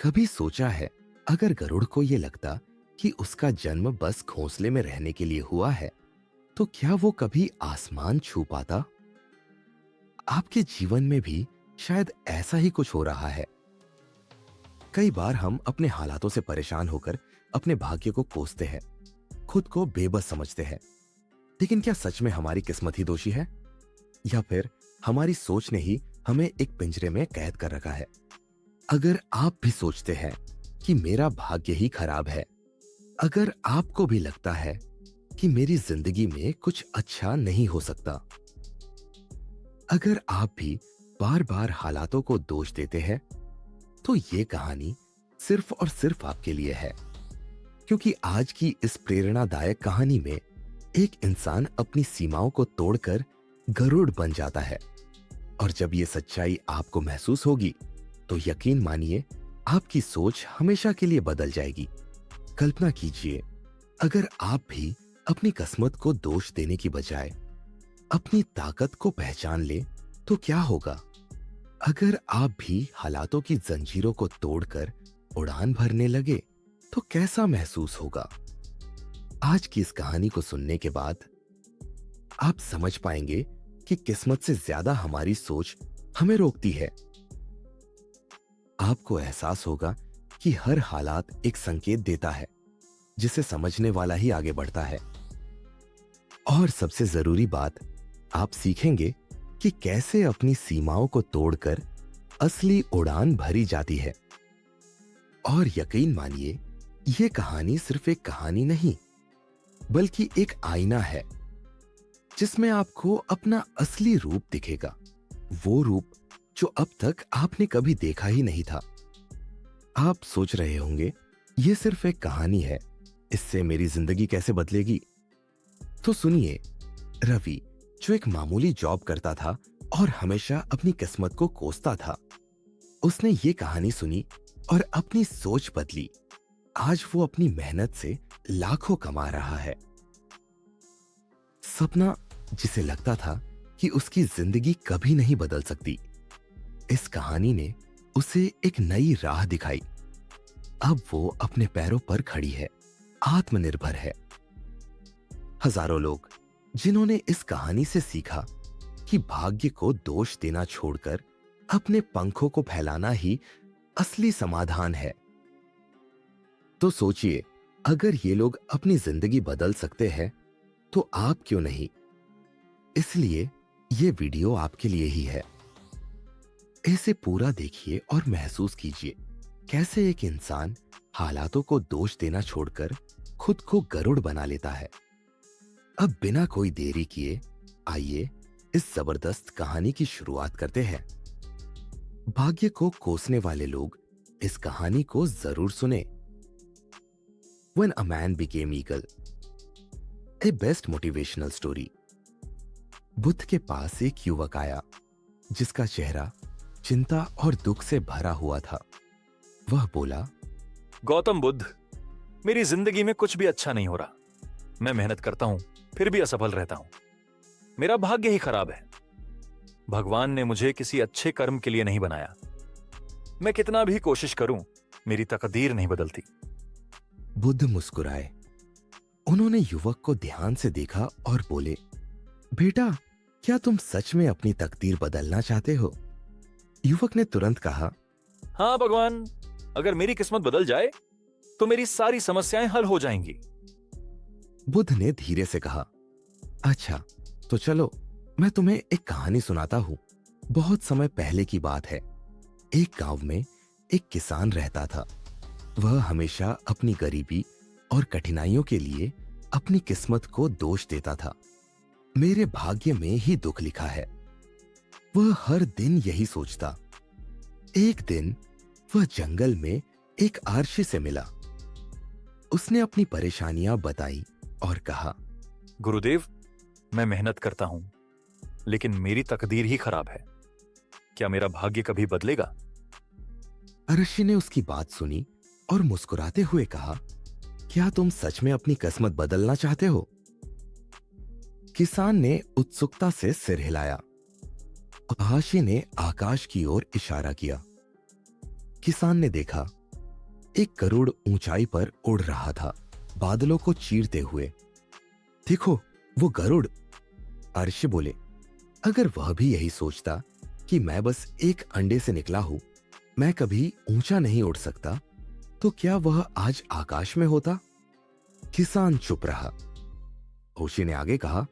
कभी सोचा है, अगर गरुड़ को ये लगता कि उसका जन्म बस घोंसले में रहने के लिए हुआ है, तो क्या वो कभी आसमान छू पाता? आपके जीवन में भी शायद ऐसा ही कुछ हो रहा है। कई बार हम अपने हालातों से परेशान होकर अपने भाग्य को कोसते हैं, खुद को बेबस समझते हैं। लेकिन क्या सच में हमारी किस्मत ही दोषी है, या फिर हमारी सोच ने ही हमें एक पिंजरे में कैद कर रखा है? अगर आप भी सोचते हैं कि मेरा भाग्य ही खराब है, अगर आपको भी लगता है कि मेरी जिंदगी में कुछ अच्छा नहीं हो सकता, अगर आप भी बार बार हालातों को दोष देते हैं, तो ये कहानी सिर्फ और सिर्फ आपके लिए है। क्योंकि आज की इस प्रेरणादायक कहानी में एक इंसान अपनी सीमाओं को तोड़कर गरुड़ बन जाता है। और जब ये सच्चाई आपको महसूस होगी, तो यकीन मानिए, आपकी सोच हमेशा के लिए बदल जाएगी। कल्पना कीजिए, अगर आप भी अपनी किस्मत को दोष देने की बजाय अपनी ताकत को पहचान ले, तो क्या होगा? अगर आप भी हालातों की जंजीरों को तोड़कर उड़ान भरने लगे, तो कैसा महसूस होगा? आज की इस कहानी को सुनने के बाद आप समझ पाएंगे कि किस्मत से ज्यादा हमारी सोच हमें रोकती है। आपको एहसास होगा कि हर हालात एक संकेत देता है, जिसे समझने वाला ही आगे बढ़ता है। और सबसे जरूरी बात, आप सीखेंगे कि कैसे अपनी सीमाओं को तोड़कर असली उड़ान भरी जाती है। और यकीन मानिए, यह कहानी सिर्फ एक कहानी नहीं, बल्कि एक आईना है, जिसमें आपको अपना असली रूप दिखेगा। वो रूप जो अब तक आपने कभी देखा ही नहीं था। आप सोच रहे होंगे, यह सिर्फ एक कहानी है, इससे मेरी जिंदगी कैसे बदलेगी? तो सुनिए, रवि, जो एक मामूली जॉब करता था और हमेशा अपनी किस्मत को कोसता था, उसने ये कहानी सुनी और अपनी सोच बदली। आज वो अपनी मेहनत से लाखों कमा रहा है। सपना, जिसे लगता था कि उसकी जिंदगी कभी नहीं बदल सकती, इस कहानी ने उसे एक नई राह दिखाई। अब वो अपने पैरों पर खड़ी है, आत्मनिर्भर है। हजारों लोग जिन्होंने इस कहानी से सीखा कि भाग्य को दोष देना छोड़कर अपने पंखों को फैलाना ही असली समाधान है। तो सोचिए, अगर ये लोग अपनी जिंदगी बदल सकते हैं, तो आप क्यों नहीं? इसलिए ये वीडियो आपके लिए ही है। इसे पूरा देखिए और महसूस कीजिए कैसे एक इंसान हालातों को दोष देना छोड़कर खुद को गरुड़ बना लेता है। अब बिना कोई देरी किए आइए इस जबरदस्त कहानी की शुरुआत करते हैं। भाग्य को कोसने वाले लोग इस कहानी को जरूर सुने। When a man became eagle, a best motivational story। Buddha के पास एक युवक आया, जिसका चेहरा चिंता और दुख से भरा हुआ था। वह बोला, गौतम बुद्ध, मेरी जिंदगी में कुछ भी अच्छा नहीं हो रहा। मैं मेहनत करता हूं, फिर भी असफल रहता हूं। मेरा भाग्य ही खराब है। भगवान ने मुझे किसी अच्छे कर्म के लिए नहीं बनाया। मैं कितना भी कोशिश करूं, मेरी तकदीर नहीं बदलती। बुद्ध मुस्कुराए। उन्होंने युवक को ध्यान से देखा और बोले, बेटा, क्या तुम सच में अपनी तकदीर बदलना चाहते हो? युवक ने तुरंत कहा, हाँ भगवान, अगर मेरी किस्मत बदल जाए तो मेरी सारी समस्याएं हल हो जाएंगी। बुद्ध ने धीरे से कहा, अच्छा, तो चलो मैं तुम्हें एक कहानी सुनाता हूं। बहुत समय पहले की बात है। एक गांव में एक किसान रहता था। वह हमेशा अपनी गरीबी और कठिनाइयों के लिए अपनी किस्मत को दोष देता था। मेरे भाग्य में ही दुख लिखा है, वह हर दिन यही सोचता। एक दिन वह जंगल में एक आरशी से मिला। उसने अपनी परेशानियां बताई और कहा, गुरुदेव, मैं मेहनत करता हूं, लेकिन मेरी तकदीर ही खराब है। क्या मेरा भाग्य कभी बदलेगा? ऋषि ने उसकी बात सुनी और मुस्कुराते हुए कहा, क्या तुम सच में अपनी किस्मत बदलना चाहते हो? किसान ने उत्सुकता से सिर हिलाया। ऋषि ने आकाश की ओर इशारा किया। किसान ने देखा एक गरुड़ ऊंचाई पर उड़ रहा था, बादलों को चीरते हुए। देखो, वो गरुड़, अर्श बोले। अगर वह भी यही सोचता कि मैं बस एक अंडे से निकला हूं, मैं कभी ऊंचा नहीं उड़ सकता, तो क्या वह आज आकाश में होता? किसान चुप रहा। ओशी ने आगे कहा,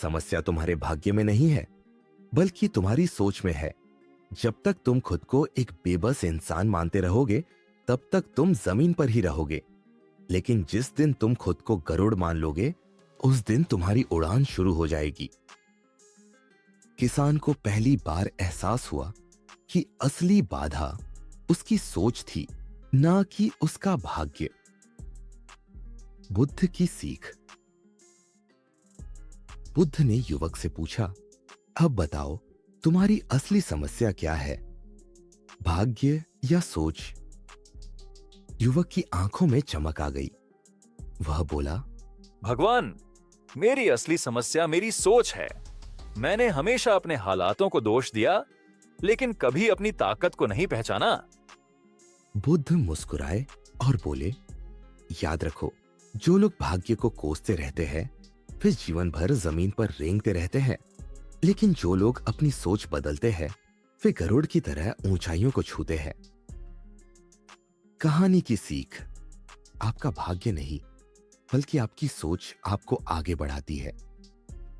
समस्या तुम्हारे भाग्य में नहीं है, बल्कि तुम्हारी सोच में है। जब तक तुम खुद को एक बेबस इंसान मानते रहोगे, तब तक तुम जमीन पर ही रहोगे। लेकिन जिस दिन तुम खुद को गरुड़ मान लोगे, उस दिन तुम्हारी उड़ान शुरू हो जाएगी। किसान को पहली बार एहसास हुआ कि असली बाधा उसकी सोच थी, ना कि उसका भाग्य। बुद्ध की सीख। बुद्ध ने युवक से पूछा, अब बताओ, तुम्हारी असली समस्या क्या है, भाग्य या सोच? युवक की आंखों में चमक आ गई। वह बोला, भगवान, मेरी असली समस्या मेरी सोच है। मैंने हमेशा अपने हालातों को दोष दिया, लेकिन कभी अपनी ताकत को नहीं पहचाना। बुद्ध मुस्कुराए और बोले, याद रखो, जो लोग भाग्य को कोसते रहते हैं, वे जीवन भर जमीन पर रेंगते रहते हैं। लेकिन जो लोग अपनी सोच बदलते हैं, वे गरुड़ की तरह ऊंचाइयों को छूते हैं। कहानी की सीख। आपका भाग्य नहीं, बल्कि आपकी सोच आपको आगे बढ़ाती है।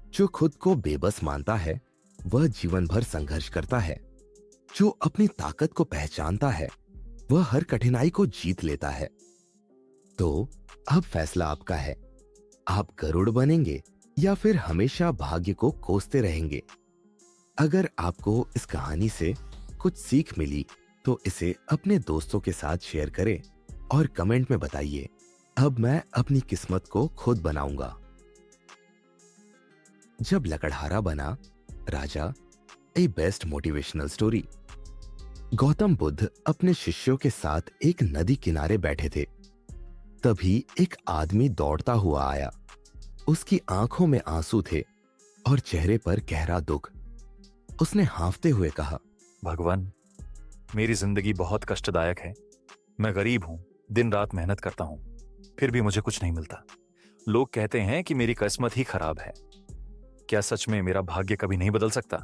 जो खुद को बेबस मानता है, वह जीवन भर संघर्ष करता है। जो अपनी ताकत को पहचानता है, वह हर कठिनाई को जीत लेता है। तो अब फैसला आपका है, आप गरुड़ बनेंगे या फिर हमेशा भाग्य को कोसते रहेंगे। अगर आपको इस कहानी से कुछ सीख मिली, तो इसे अपने दोस्तों के साथ शेयर करें और कमेंट में बताइए, अब मैं अपनी किस्मत को खुद बनाऊंगा। जब लकड़हारा बना राजा, a best motivational story. Gautam Buddha अपने शिष्यों के साथ एक नदी किनारे बैठे थे। तभी एक आदमी दौड़ता हुआ आया। उसकी आंखों में आंसू थे और चेहरे पर गहरा दुख। उसने हांफते हुए कहा, भगवान, मेरी जिंदगी बहुत कष्टदायक है। मैं गरीब हूं, दिन रात मेहनत करता हूं, फिर भी मुझे कुछ नहीं मिलता। लोग कहते हैं कि मेरी किस्मत ही खराब है। क्या सच में मेरा भाग्य कभी नहीं बदल सकता?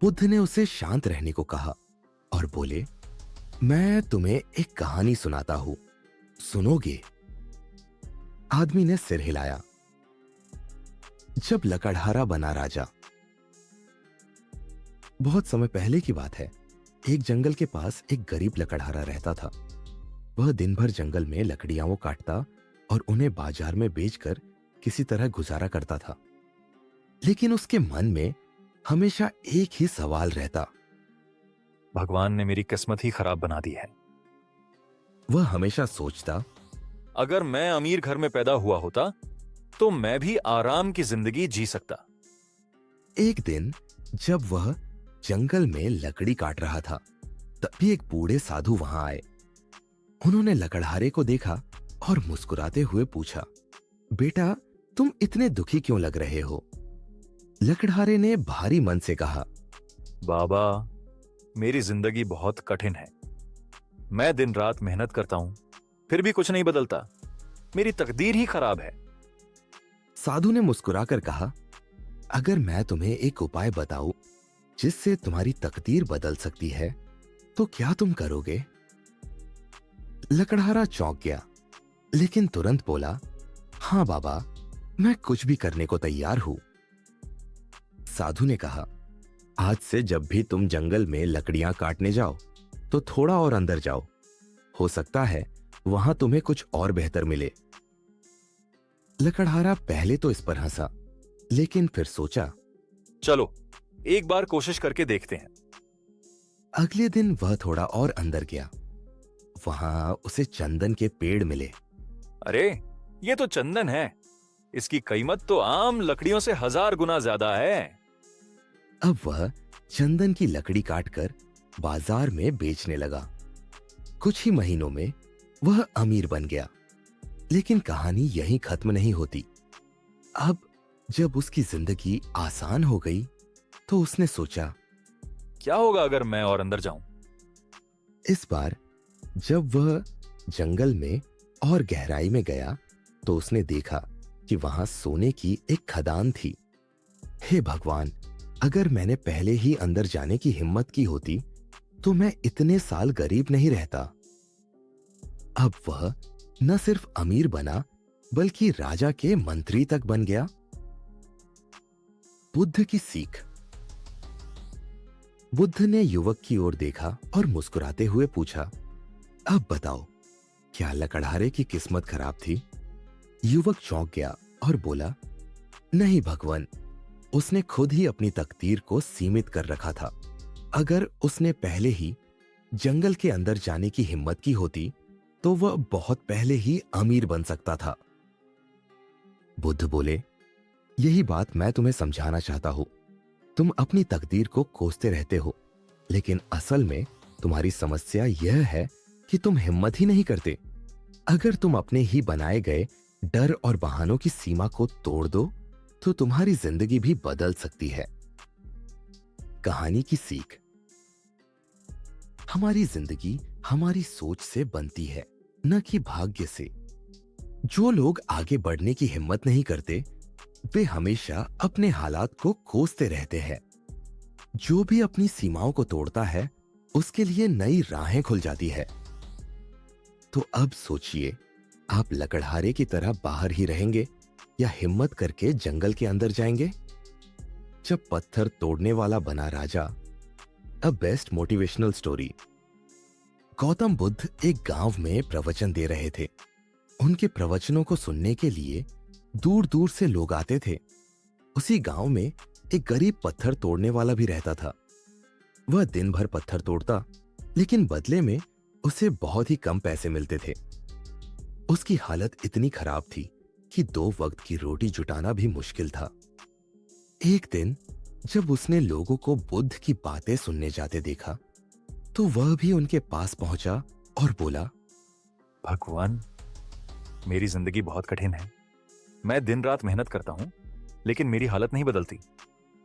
बुद्ध ने उसे शांत रहने को कहा और बोले, मैं तुम्हें एक कहानी सुनाता हूं, सुनोगे? आदमी ने सिर हिलाया। जब लकड़हारा बना राजा। बहुत समय पहले की बात है। एक जंगल के पास एक गरीब लकड़हारा रहता था। वह दिन भर जंगल में लकड़ियां वो काटता और उन्हें बाजार में बेचकर किसी तरह गुजारा करता था। लेकिन उसके मन में हमेशा एक ही सवाल रहता। भगवान ने मेरी किस्मत ही खराब बना दी है। वह हमेशा सोचता, अगर मैं अमीर घर में पैदा हुआ होता, तो मैं भी आराम की जिंदगी जी सकता। एक दिन जब वह जंगल में लकड़ी काट रहा था, तभी एक बूढ़े साधु वहां आए। उन्होंने लकड़हारे को देखा और मुस्कुराते हुए पूछा, बेटा, तुम इतने दुखी क्यों लग रहे हो? लकड़हारे ने भारी मन से कहा, बाबा, मेरी जिंदगी बहुत कठिन है। मैं दिन रात मेहनत करता हूं, फिर भी कुछ नहीं बदलता। मेरी तकदीर ही खराब है। साधु ने मुस्कुराकर कहा, अगर मैं तुम्हें एक उपाय बताऊं जिससे तुम्हारी तकदीर बदल सकती है, तो क्या तुम करोगे? लकड़हारा चौंक गया, लेकिन तुरंत बोला, हां बाबा, मैं कुछ भी करने को तैयार हूं। साधु ने कहा, आज से जब भी तुम जंगल में लकड़ियां काटने जाओ, तो थोड़ा और अंदर जाओ। हो सकता है वहां तुम्हें कुछ और बेहतर मिले। लकड़हारा पहले तो इस पर हंसा, लेकिन फिर सोचा, चलो एक बार कोशिश करके देखते हैं। अगले दिन वह थोड़ा और अंदर गया। वहां उसे चंदन के पेड़ मिले। अरे, ये तो चंदन है। इसकी कीमत तो आम लकड़ियों से 1000 गुना ज्यादा है। अब वह चंदन की लकड़ी काटकर बाजार में बेचने लगा। कुछ ही महीनों में वह अमीर बन गया। लेकिन कहानी यहीं खत्म नहीं होती। अब जब उसकी जिंदगी आसान हो गई, तो उसने सोचा, क्या होगा अगर मैं और अंदर जाऊं? इस बार जब वह जंगल में और गहराई में गया तो उसने देखा कि वहां सोने की एक खदान थी। हे भगवान, अगर मैंने पहले ही अंदर जाने की हिम्मत की होती तो मैं इतने साल गरीब नहीं रहता। अब वह न सिर्फ अमीर बना बल्कि राजा के मंत्री तक बन गया। बुद्ध की सीख। बुद्ध ने युवक की ओर देखा और मुस्कुराते हुए पूछा, अब बताओ, क्या लकड़हारे की किस्मत खराब थी? युवक चौंक गया और बोला, नहीं भगवान, उसने खुद ही अपनी तकदीर को सीमित कर रखा था। अगर उसने पहले ही जंगल के अंदर जाने की हिम्मत की होती तो वह बहुत पहले ही अमीर बन सकता था। बुद्ध बोले, यही बात मैं तुम्हें समझाना चाहता हूं। तुम अपनी तकदीर को कोसते रहते हो, लेकिन असल में तुम्हारी समस्या यह है कि तुम हिम्मत ही नहीं करते। अगर तुम अपने ही बनाए गए डर और बहानों की सीमा को तोड़ दो तो तुम्हारी जिंदगी भी बदल सकती है। कहानी की सीख। हमारी जिंदगी हमारी सोच से बनती है, न कि भाग्य से। जो लोग आगे बढ़ने की हिम्मत नहीं करते वे हमेशा अपने हालात को कोसते रहते हैं। जो भी अपनी सीमाओं को तोड़ता है उसके लिए नई राहें खुल जाती है। तो अब सोचिए, आप लकड़हारे की तरह बाहर ही रहेंगे या हिम्मत करके जंगल के अंदर जाएंगे? जब पत्थर तोड़ने वाला बना राजा। A best motivational story. Gautam Buddha एक गांव में प्रवचन दे रहे थे। उनके प्रवचनों को सुनने के लिए दूर दूर से लोग आते थे। उसी गांव में एक गरीब पत्थर तोड़ने वाला भी रहता था। वह दिन भर पत्थर तोड़ता, लेकिन बदले में उसे बहुत ही कम पैसे मिलते थे। उसकी हालत इतनी खराब थी कि 2 वक्त की रोटी जुटाना भी मुश्किल था। एक दिन जब उसने लोगों को बुद्ध की बातें सुनने जाते देखा तो वह भी उनके पास पहुंचा और बोला, भगवान, मेरी जिंदगी बहुत कठिन है। मैं दिन रात मेहनत करता हूं, लेकिन मेरी हालत नहीं बदलती।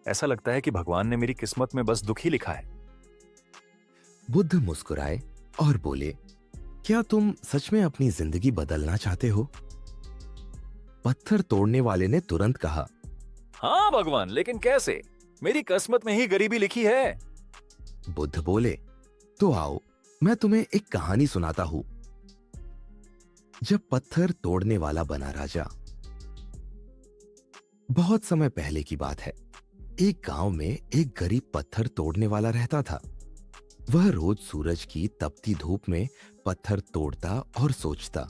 ऐसा लगता है कि भगवान ने मेरी किस्मत में बस दुख ही लिखा है। बुद्ध मुस्कुराए और बोले, क्या तुम सच में अपनी जिंदगी बदलना चाहते हो? पत्थर तोड़ने वाले ने तुरंत कहा, हाँ भगवान, लेकिन कैसे? मेरी किस्मत में ही गरीबी लिखी है। बुद्ध बोले, तो आओ मैं तुम्हें एक कहानी सुनाता हूं। जब पत्थर तोड़ने वाला बना राजा। बहुत समय पहले की बात है। एक गांव में एक गरीब पत्थर तोड़ने वाला रहता था। वह रोज सूरज की तपती धूप में पत्थर तोड़ता और सोचता,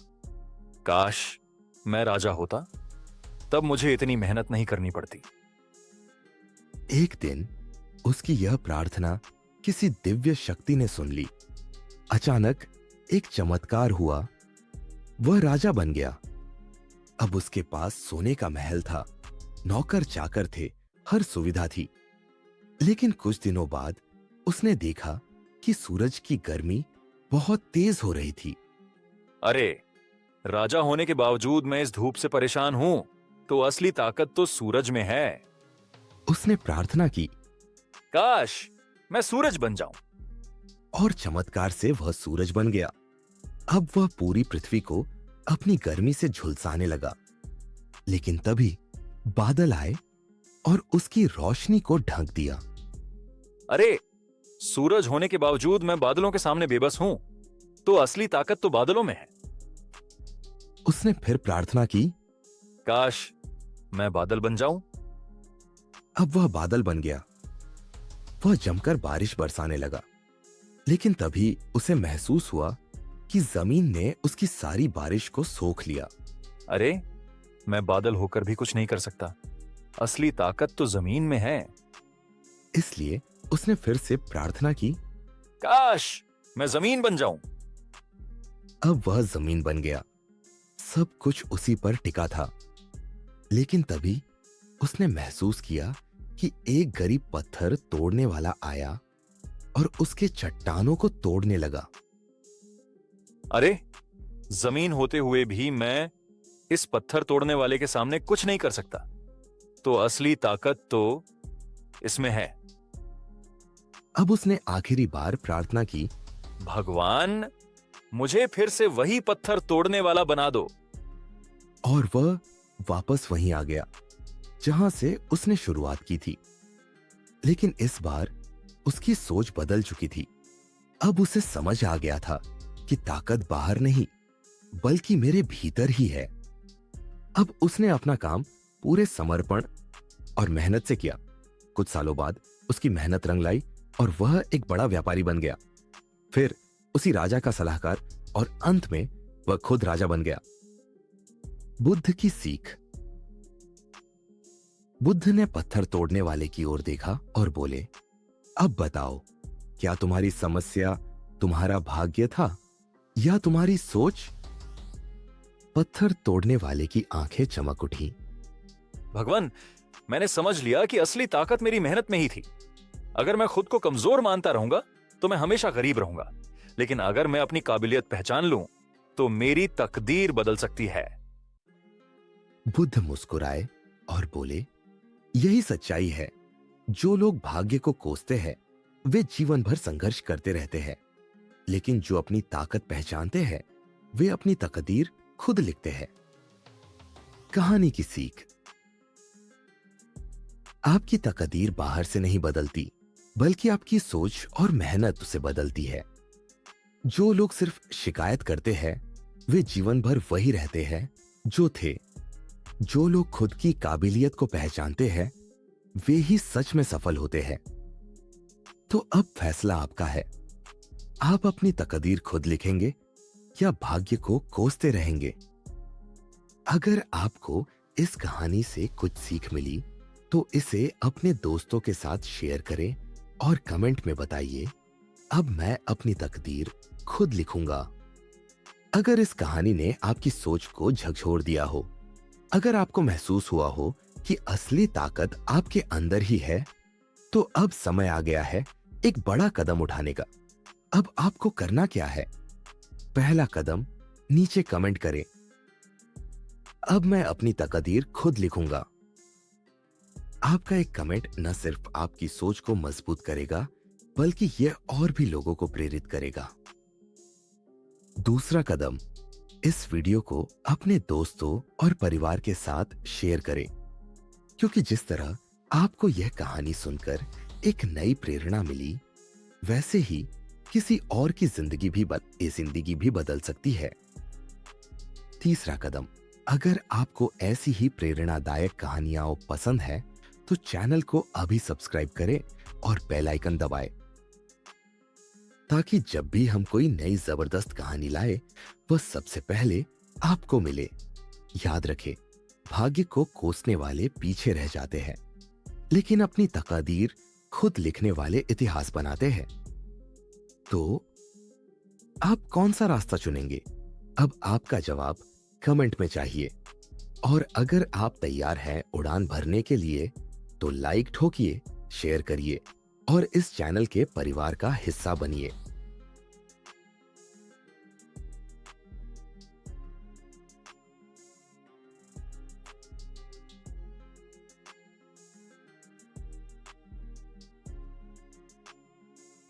काश मैं राजा होता, तब मुझे इतनी मेहनत नहीं करनी पड़ती। एक दिन उसकी यह प्रार्थना किसी दिव्य शक्ति ने सुन ली। अचानक एक चमत्कार हुआ। वह राजा बन गया। अब उसके पास सोने का महल था, नौकर चाकर थे, हर सुविधा थी। लेकिन कुछ दिनों बाद उसने देखा कि सूरज की गर्मी बहुत तेज हो रही थी। अरे, राजा होने के बावजूद मैं इस धूप से परेशान हूं, तो असली ताकत तो सूरज में है। उसने प्रार्थना की, काश मैं सूरज बन जाऊं। और चमत्कार से वह सूरज बन गया। अब वह पूरी पृथ्वी को अपनी गर्मी से झुलसाने लगा। लेकिन तभी बादल आए और उसकी रोशनी को ढक दिया। अरे, सूरज होने के बावजूद मैं बादलों के सामने बेबस हूं, तो असली ताकत तो बादलों में है। उसने फिर प्रार्थना की, काश मैं बादल बन जाऊं। अब वह बादल बन गया। वह जमकर बारिश बरसाने लगा। लेकिन तभी उसे महसूस हुआ कि जमीन ने उसकी सारी बारिश को सोख लिया। अरे, मैं बादल होकर भी कुछ नहीं कर सकता। असली ताकत तो जमीन में है। इसलिए उसने फिर से प्रार्थना की, काश मैं जमीन बन जाऊं। अब वह जमीन बन गया। सब कुछ उसी पर टिका था। लेकिन तभी उसने महसूस किया कि एक गरीब पत्थर तोड़ने वाला आया और उसके चट्टानों को तोड़ने लगा। अरे, जमीन होते हुए भी मैं इस पत्थर तोड़ने वाले के सामने कुछ नहीं कर सकता, तो असली ताकत तो इसमें है। अब उसने आखिरी बार प्रार्थना की, भगवान, मुझे फिर से वही पत्थर तोड़ने वाला बना दो। और वह वापस वहीं आ गया जहां से उसने शुरुआत की थी। लेकिन इस बार उसकी सोच बदल चुकी थी। अब उसे समझ आ गया था कि ताकत बाहर नहीं बल्कि मेरे भीतर ही है। अब उसने अपना काम पूरे समर्पण और मेहनत से किया। कुछ सालों बाद उसकी मेहनत रंग लाई और वह एक बड़ा व्यापारी बन गया। फिर उसी राजा का सलाहकार और अंत में वह खुद राजा बन गया। बुद्ध की सीख। बुद्ध ने पत्थर तोड़ने वाले की ओर देखा और बोले, अब बताओ, क्या तुम्हारी समस्या तुम्हारा भाग्य था या तुम्हारी सोच? पत्थर तोड़ने वाले की आंखें चमक उठी। भगवान, मैंने समझ लिया कि असली ताकत मेरी मेहनत में ही थी। अगर मैं खुद को कमजोर मानता रहूंगा तो मैं हमेशा गरीब रहूंगा, लेकिन अगर मैं अपनी काबिलियत पहचान लूं तो मेरी तकदीर बदल सकती है। बुद्ध मुस्कुराए और बोले, यही सच्चाई है। जो लोग भाग्य को कोसते हैं वे जीवन भर संघर्ष करते रहते हैं, लेकिन जो अपनी ताकत पहचानते हैं वे अपनी तकदीर खुद लिखते हैं। कहानी की सीख। आपकी तकदीर बाहर से नहीं बदलती बल्कि आपकी सोच और मेहनत उसे बदलती है। जो लोग सिर्फ शिकायत करते हैं वे जीवन भर वही रहते हैं जो थे। जो लोग खुद की काबिलियत को पहचानते हैं वे ही सच में सफल होते हैं। तो अब फैसला आपका है। आप अपनी तकदीर खुद लिखेंगे या भाग्य को कोसते रहेंगे? अगर आपको इस कहानी से कुछ सीख मिली तो इसे अपने दोस्तों के साथ शेयर करें और कमेंट में बताइए, अब मैं अपनी तकदीर खुद लिखूंगा। अगर इस कहानी ने आपकी सोच को झकझोर दिया हो, अगर आपको महसूस हुआ हो कि असली ताकत आपके अंदर ही है, तो अब समय आ गया है एक बड़ा कदम उठाने का। अब आपको करना क्या है? पहला कदम नीचे कमेंट करें, अब मैं अपनी तकदीर खुद लिखूंगा। आपका एक कमेंट न सिर्फ आपकी सोच को मजबूत करेगा बल्कि यह और भी लोगों को प्रेरित करेगा। दूसरा कदम, इस वीडियो को अपने दोस्तों और परिवार के साथ शेयर करें, क्योंकि जिस तरह आपको यह कहानी सुनकर एक नई प्रेरणा मिली, वैसे ही किसी और की जिंदगी भी बदल सकती है। तीसरा कदम, अगर आपको ऐसी ही प्रेरणादायक कहानियां पसंद है तो चैनल को अभी सब्सक्राइब करें और बेल आइकन दबाएं, ताकि जब भी हम कोई नई जबरदस्त कहानी लाए वह सबसे पहले आपको मिले। याद रखें, भाग्य को कोसने वाले पीछे रह जाते हैं, लेकिन अपनी तकदीर खुद लिखने वाले इतिहास बनाते हैं। तो आप कौन सा रास्ता चुनेंगे? अब आपका जवाब कमेंट में चाहिए। और अगर आप तैयार हैं उड़ान भरने के लिए तो लाइक ठोकिए, शेयर करिए और इस चैनल के परिवार का हिस्सा बनिए।